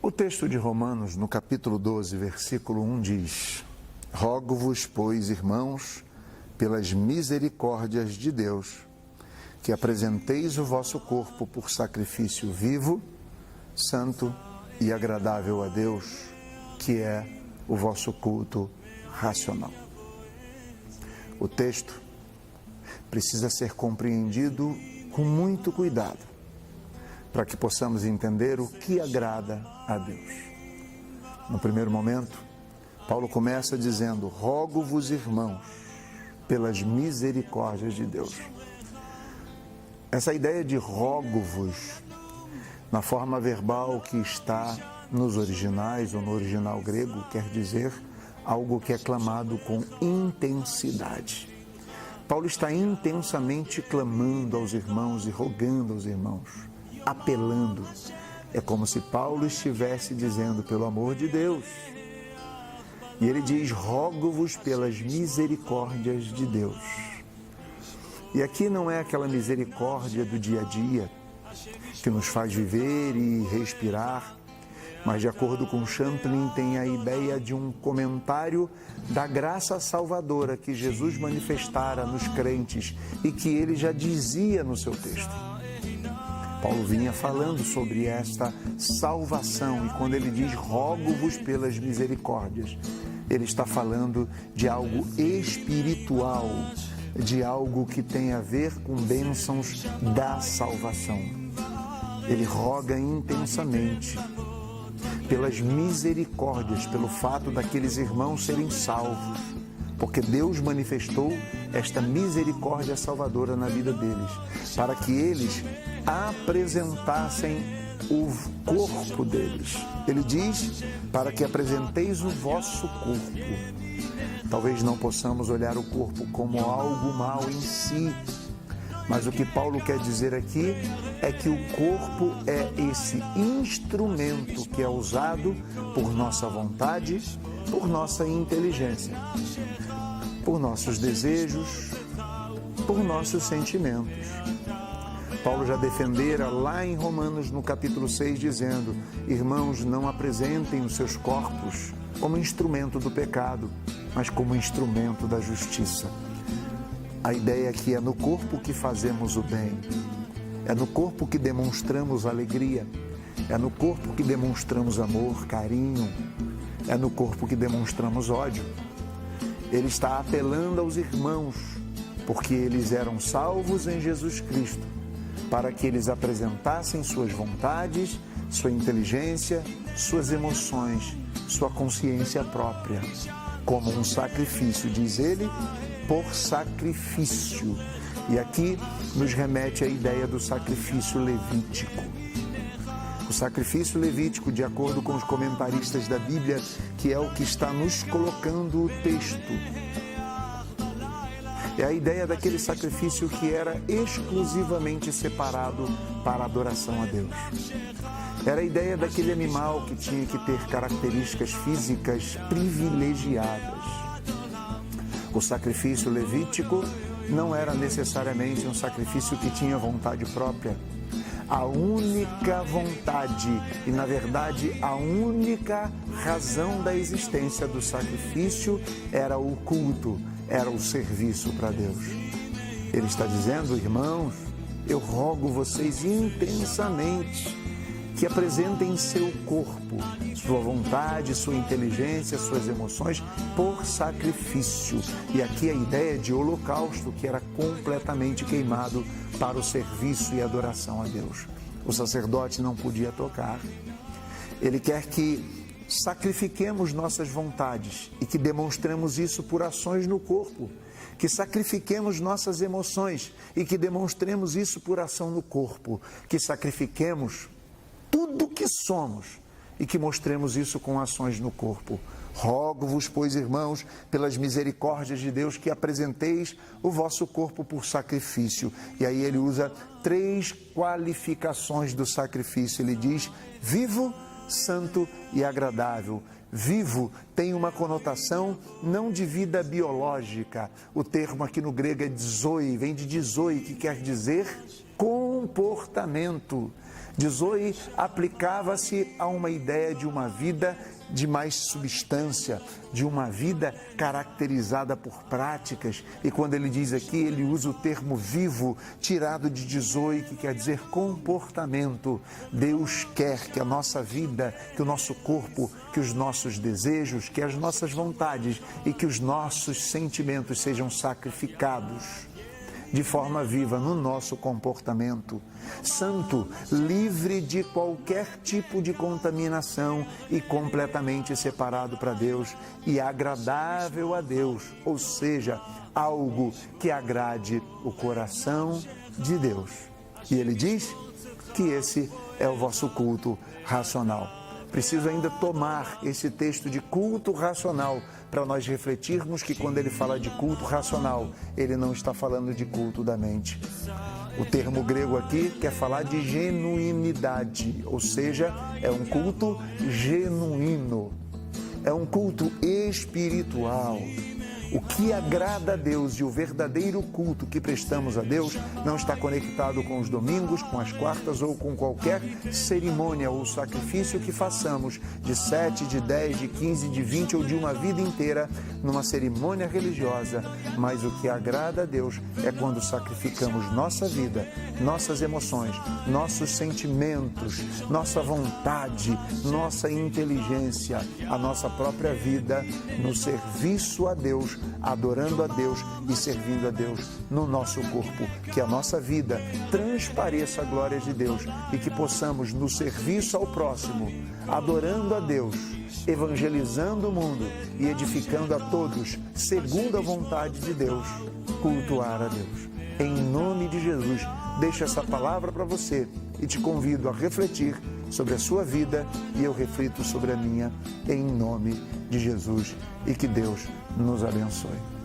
O texto de Romanos, no capítulo 12, versículo 1 diz: Rogo-vos, pois, irmãos, pelas misericórdias de Deus, que apresenteis o vosso corpo por sacrifício vivo, santo e agradável a Deus, que é o vosso culto racional. O texto precisa ser compreendido com muito cuidado, para que possamos entender o que agrada a Deus. No primeiro momento, Paulo começa dizendo: rogo-vos, irmãos, pelas misericórdias de Deus. Essa ideia de rogo-vos, na forma verbal que está nos originais ou no original grego, quer dizer algo que é clamado com intensidade. Paulo está intensamente clamando aos irmãos e rogando aos irmãos, apelando. É como se Paulo estivesse dizendo: pelo amor de Deus. E ele diz: rogo-vos pelas misericórdias de Deus. E aqui não é aquela misericórdia do dia a dia, que nos faz viver e respirar, mas de acordo com Champlin tem a ideia de um comentário da graça salvadora que Jesus manifestara nos crentes e que ele já dizia no seu texto. Paulo vinha falando sobre esta salvação, e quando ele diz rogo-vos pelas misericórdias, ele está falando de algo espiritual, de algo que tem a ver com bênçãos da salvação. Ele roga intensamente pelas misericórdias, pelo fato daqueles irmãos serem salvos, porque Deus manifestou esta misericórdia salvadora na vida deles, para que eles apresentassem o corpo deles. Ele diz: para que apresenteis o vosso corpo. Talvez não possamos olhar o corpo como algo mal em si, mas o que Paulo quer dizer aqui é que o corpo é esse instrumento que é usado por nossa vontade, por nossa inteligência, por nossos desejos, por nossos sentimentos. Paulo já defendera lá em Romanos, no capítulo 6, dizendo: irmãos, não apresentem os seus corpos como instrumento do pecado, mas como instrumento da justiça. A ideia é que é no corpo que fazemos o bem, é no corpo que demonstramos alegria, é no corpo que demonstramos amor, carinho, é no corpo que demonstramos ódio. Ele está apelando aos irmãos, porque eles eram salvos em Jesus Cristo, para que eles apresentassem suas vontades, sua inteligência, suas emoções, sua consciência própria, como um sacrifício, diz ele, por sacrifício. E aqui nos remete à ideia do sacrifício levítico. O sacrifício levítico, de acordo com os comentaristas da Bíblia, que é o que está nos colocando o texto, é a ideia daquele sacrifício que era exclusivamente separado para a adoração a Deus. Era a ideia daquele animal que tinha que ter características físicas privilegiadas. O sacrifício levítico não era necessariamente um sacrifício que tinha vontade própria. A única vontade e, na verdade, a única razão da existência do sacrifício era o culto, era o serviço para Deus. Ele está dizendo: irmãos, eu rogo vocês intensamente que apresentem seu corpo, sua vontade, sua inteligência, suas emoções por sacrifício. E aqui a ideia de holocausto, que era completamente queimado para o serviço e adoração a Deus. O sacerdote não podia tocar. Ele quer que sacrifiquemos nossas vontades e que demonstremos isso por ações no corpo, que sacrifiquemos nossas emoções e que demonstremos isso por ação no corpo, que sacrifiquemos tudo que somos e que mostremos isso com ações no corpo. Rogo-vos, pois, irmãos, pelas misericórdias de Deus, que apresenteis o vosso corpo por sacrifício. E aí ele usa 3 qualificações do sacrifício. Ele diz: vivo, santo e agradável. Vivo tem uma conotação não de vida biológica. O termo aqui no grego é zoe, vem de zoe, que quer dizer comportamento. De Zoe aplicava-se a uma ideia de uma vida de mais substância, de uma vida caracterizada por práticas. E quando ele diz aqui, ele usa o termo vivo, tirado de Zoe, que quer dizer comportamento. Deus quer que a nossa vida, que o nosso corpo, que os nossos desejos, que as nossas vontades e que os nossos sentimentos sejam sacrificados de forma viva no nosso comportamento, santo, livre de qualquer tipo de contaminação e completamente separado para Deus e agradável a Deus, ou seja, algo que agrade o coração de Deus. E ele diz que esse é o vosso culto racional. Preciso ainda tomar esse texto de culto racional para nós refletirmos que quando ele fala de culto racional, ele não está falando de culto da mente. O termo grego aqui quer falar de genuinidade, ou seja, é um culto genuíno, é um culto espiritual. O que agrada a Deus e o verdadeiro culto que prestamos a Deus não está conectado com os domingos, com as quartas ou com qualquer cerimônia ou sacrifício que façamos de 7, de 10, de 15, de 20 ou de uma vida inteira numa cerimônia religiosa. Mas o que agrada a Deus é quando sacrificamos nossa vida, nossas emoções, nossos sentimentos, nossa vontade, nossa inteligência, a nossa própria vida no serviço a Deus, adorando a Deus e servindo a Deus no nosso corpo. Que a nossa vida transpareça a glória de Deus e que possamos, no serviço ao próximo, adorando a Deus, evangelizando o mundo e edificando a todos, segundo a vontade de Deus, cultuar a Deus. Em nome de Jesus, deixo essa palavra para você e te convido a refletir sobre a sua vida e eu reflito sobre a minha, em nome de Jesus, e que Deus nos abençoe.